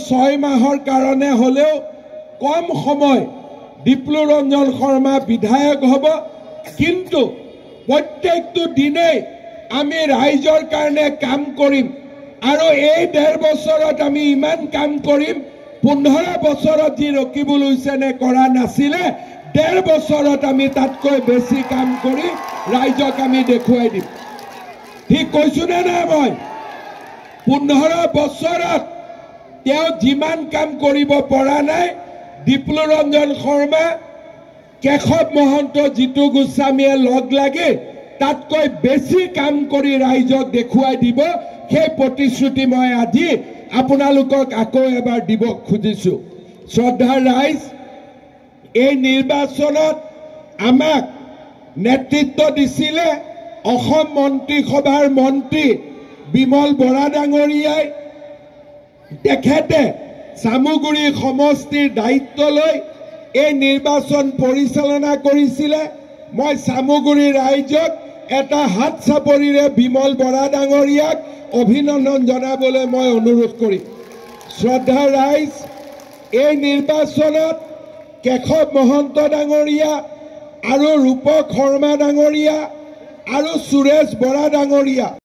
6 মাহৰ কাৰণে হলেও কম সময় ডিপ্লু ৰঞ্জন শৰ্মা বিধায়ক হ'ব কিন্তু প্ৰত্যেকটো দিনে আমি ৰাইজৰ কাৰণে কাম কৰিম আৰু এই 1.5 বছৰত আমি ইমান কাম কৰিম 15 বছৰত যি ৰকিবুল হুছেইনে কৰা নাছিলে 1.5 বছৰত আমি তাতকৈ বেছি কাম কৰি ৰাইজক আমি দেখুৱাই দিম ঠিক কৈছো নে নাই মই 15 বছৰত তেওঁ যিমান কাম কৰিব পৰা নাই ডিপ্লু ৰঞ্জন শৰ্মা কেশৱ মহন্ত জিতু গোস্বামীয়ে লগ লাগি তাতকৈ বেছি কাম কৰি ৰাইজক দেখুৱাই দিব সেই প্ৰতিশ্ৰুতি মই আজি আপোনালোকক আকৌ এবাৰ দিব খুজিছো শ্ৰদ্ধাৰ ৰাইজ এই নিৰ্বাচনত আমাক নেতৃত্ব দিছিলে অসম মন্ত্ৰীসভাৰ মন্ত্ৰী বিমল বৰা ডাঙৰীয়াই তেখেতে সামুগুৰি সমষ্টিৰ দায়িত্ব লৈ এই নিৰ্বাচন পৰিচালনা কৰিছিলে মই সামুগুৰি ৰাইজক এটা হাত চাপৰিৰে বিমল বৰা ডাঙৰীয়াক অভিনন্দন জনাবলৈ মই অনুৰোধ কৰিম শ্ৰদ্ধা ৰাইজ এই নিৰ্বাচনত কেশৱ মহন্ত ডাঙৰীয়া আৰু ৰূপক শৰ্মা ডাঙৰীয়া আৰু সুৰেশ বৰা ডাঙৰীয়া